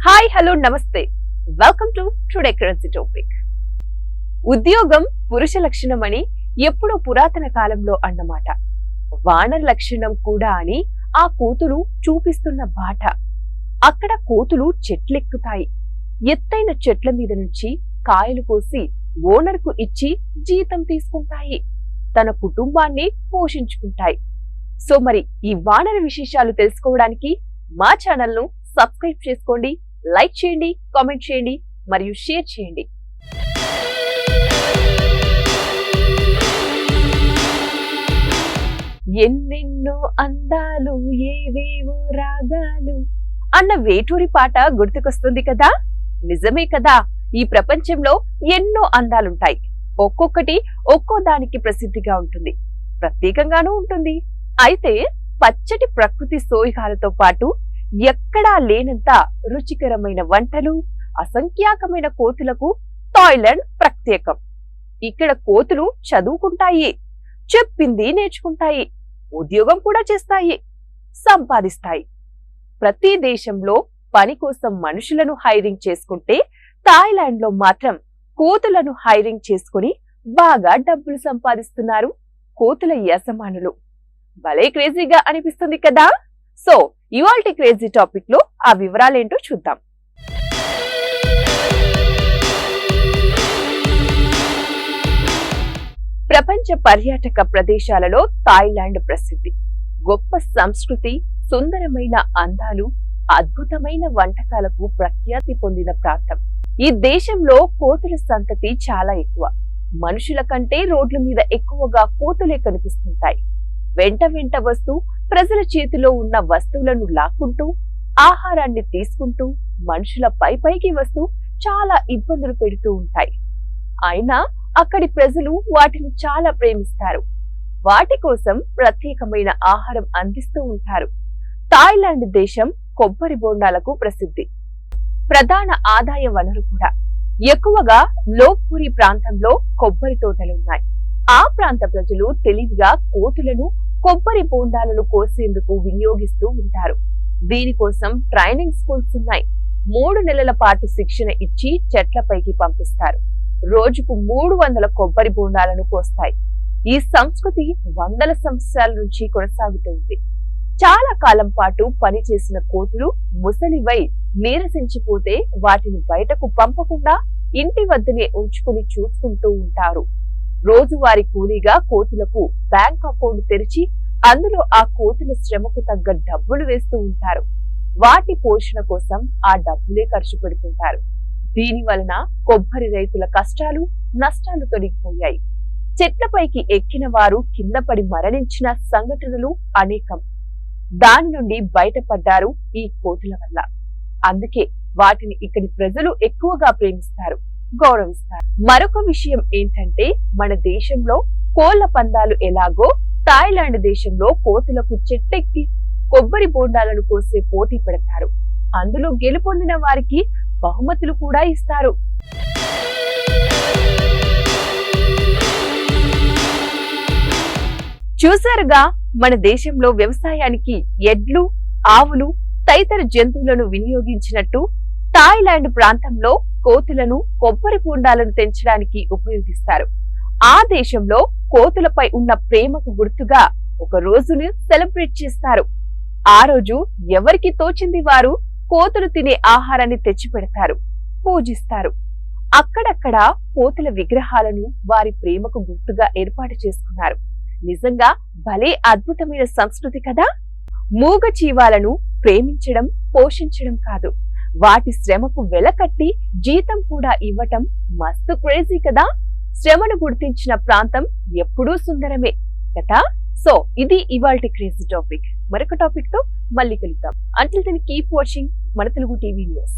Hi hello నమస్తే welcome to today currency topic. ఉద్యోగం పురుష లక్షణమని ఎప్పుడో పురాతన కాలంలో అన్నమాట. వానర లక్షణం కూడా అని ఆ కోతులు చూపిస్తున్న బాట. అక్కడ కోతులు చెట్లెక్కుతాయి, ఎత్తైన చెట్ల మీద నుంచి కాయలు కోసి ఓనర్కు ఇచ్చి జీతం తీసుకుంటాయి, తన కుటుంబాన్ని పోషించుకుంటాయి. సో మరి ఈ వానర విశేషాలు తెలుసుకోవడానికి మా ఛానల్ ను సబ్స్క్రైబ్ చేసుకోండి, లైక్ చేయండి, కామెంట్ చేయండి మరియు షేర్ చేయండి. ఎన్నెన్నో అందాలు ఏవేవో రాగాలు అన్న వేటూరి పాట గుర్తుకొస్తుంది కదా. నిజమే కదా, ఈ ప్రపంచంలో ఎన్నో అందాలుంటాయి. ఒక్కొక్కటి ఒక్కో దానికి ప్రసిద్ధిగా ఉంటుంది, ప్రత్యేకంగానూ ఉంటుంది. అయితే పచ్చటి ప్రకృతి సోయగాలతో పాటు ఎక్కడా లేనంత రుచికరమైన వంటలు, అసంఖ్యాకమైన కోతులకు థాయిలాండ్ ప్రత్యేకం. ఇక్కడ కోతులు చదువుకుంటాయి, చెప్పింది నేర్చుకుంటాయి, ఉద్యోగం కూడా చేస్తాయి, సంపాదిస్తాయి. ప్రతి దేశంలో పని కోసం మనుషులను హైరింగ్ చేసుకుంటే థాయిలాండ్ లో మాత్రం కోతులను హైరింగ్ చేసుకుని బాగా డబ్బులు సంపాదిస్తున్నారు కోతుల యజమానులు. భలే క్రేజీగా అనిపిస్తుంది కదా. సో ఇవాల్టి క్రేజీ టాపిక్ లో ఆ వివరాలేంటో చూద్దాం. ప్రపంచ పర్యాటక ప్రదేశాలలో థాయిలాండ్ ప్రసిద్ధి. గొప్ప సంస్కృతి, సుందరమైన అందాలు, అద్భుతమైన వంటకాలకు ప్రఖ్యాతి పొందిన ప్రాంతం. ఈ దేశంలో కోతుల సంతతి చాలా ఎక్కువ. మనుషుల కంటే రోడ్ల మీద ఎక్కువగా కోతులే కనిపిస్తుంటాయి. వెంట వెంట వస్తూ ప్రజల చేతిలో ఉన్న వస్తువులను లాక్కుంటూ, ఆహారాన్ని తీసుకుంటూ, మనుషుల పైకి వస్తూ చాలా ఇబ్బందులు పెడుతూ ఉంటాయి. అయినా అక్కడి ప్రజలు వాటిని చాలా ప్రేమిస్తారు. వాటి కోసం ప్రత్యేకమైన ఆహారం అందిస్తూ ఉంటారు. థాయిలాండ్ దేశం కొబ్బరి బోండాలకు ప్రసిద్ధి, ప్రధాన ఆదాయ వనరు కూడా. ఎక్కువగా లోప్పురి ప్రాంతంలో కొబ్బరి తోటలున్నాయి. ఆ ప్రాంత ప్రజలు తెలివిగా కోతులను కొబ్బరి బోండాలను కోసేందుకు వినియోగిస్తూ ఉంటారు. దీనికోసం ట్రైనింగ్ స్కూల్స్ ఉన్నాయి. 3 నెలల పాటు శిక్షణ ఇచ్చి చెట్లపైకి పంపిస్తారు. రోజుకు 300 కొబ్బరి బోండాలను కోస్తాయి. ఈ సంస్కృతి వందల సంవత్సరాల నుంచి కొనసాగుతూ ఉంది. చాలా కాలం పాటు పనిచేసిన కోతులు ముసలివై నీరసించిపోతే వాటిని బయటకు పంపకుండా ఇంటి వద్దనే ఉంచుకుని చూసుకుంటూ ఉంటారు. రోజువారీ కూలీగా కోతులకు బ్యాంక్ అకౌంట్ తెరిచి అందులో ఆ కోతుల శ్రమకు తగ్గ డబ్బులు వేస్తూ ఉంటారు. వాటి పోషణ కోసం ఆ డబ్బులే ఖర్చు పెడుతుంటారు. దీని వలన కొబ్బరి రైతుల కష్టాలు, నష్టాలు తొలగిపోయాయి. చెట్లపైకి ఎక్కిన వారు కింద పడి మరణించిన సంఘటనలు అనేకం. దాని నుండి బయటపడ్డారు ఈ కోతుల వల్ల. అందుకే వాటిని ఇక్కడి ప్రజలు ఎక్కువగా ప్రేమిస్తారు, గౌరవిస్తారు. మరొక విషయం ఏంటంటే, మన దేశంలో కోళ్ల పందాలు ఎలాగో థాయిలాండ్ దేశంలో కోతులకు చెట్టెక్కి కొబ్బరి బోండాలను కోసే పోటీ పెడతారు. అందులో గెలుపొందిన వారికి బహుమతులు కూడా ఇస్తారు. చూసారుగా, మన దేశంలో వ్యవసాయానికి ఎడ్లు, ఆవులు తదితర జంతువులను వినియోగించినట్టు థాయిలాండ్ ప్రాంతంలో కోతులను కొబ్బరి బోండాలను తెంచడానికి ఉపయోగిస్తారు. ఆ దేశంలో కోతులపై ఉన్న ప్రేమకు గుర్తుగా ఒక రోజును సెలబ్రేట్ చేస్తారు. ఆ రోజు ఎవరికి తోచింది వారు కోతులు తినే ఆహారాన్ని తెచ్చి పెడతారు, పూజిస్తారు. అక్కడక్కడ కోతుల విగ్రహాలను వారి ప్రేమకు గుర్తుగా ఏర్పాటు చేసుకున్నారు. నిజంగా భలే అద్భుతమైన సంస్కృతి కదా. మూగ జీవాలను ప్రేమించడం, పోషించడం కాదు, వాటి శ్రమకు వెలకట్టి జీతం కూడా ఇవ్వటం మస్తు క్రేజీ కదా. శ్రమను గుర్తించిన ప్రాంతం ఎప్పుడూ సుందరమే కదా. సో ఇది ఇవాల్టి క్రేజీ టాపిక్. మరొక టాపిక్ తో మళ్ళీ కలుద్దాం. అంటిల్ దెన్ కీప్ వాచింగ్ మన తెలుగు టీవీ న్యూస్.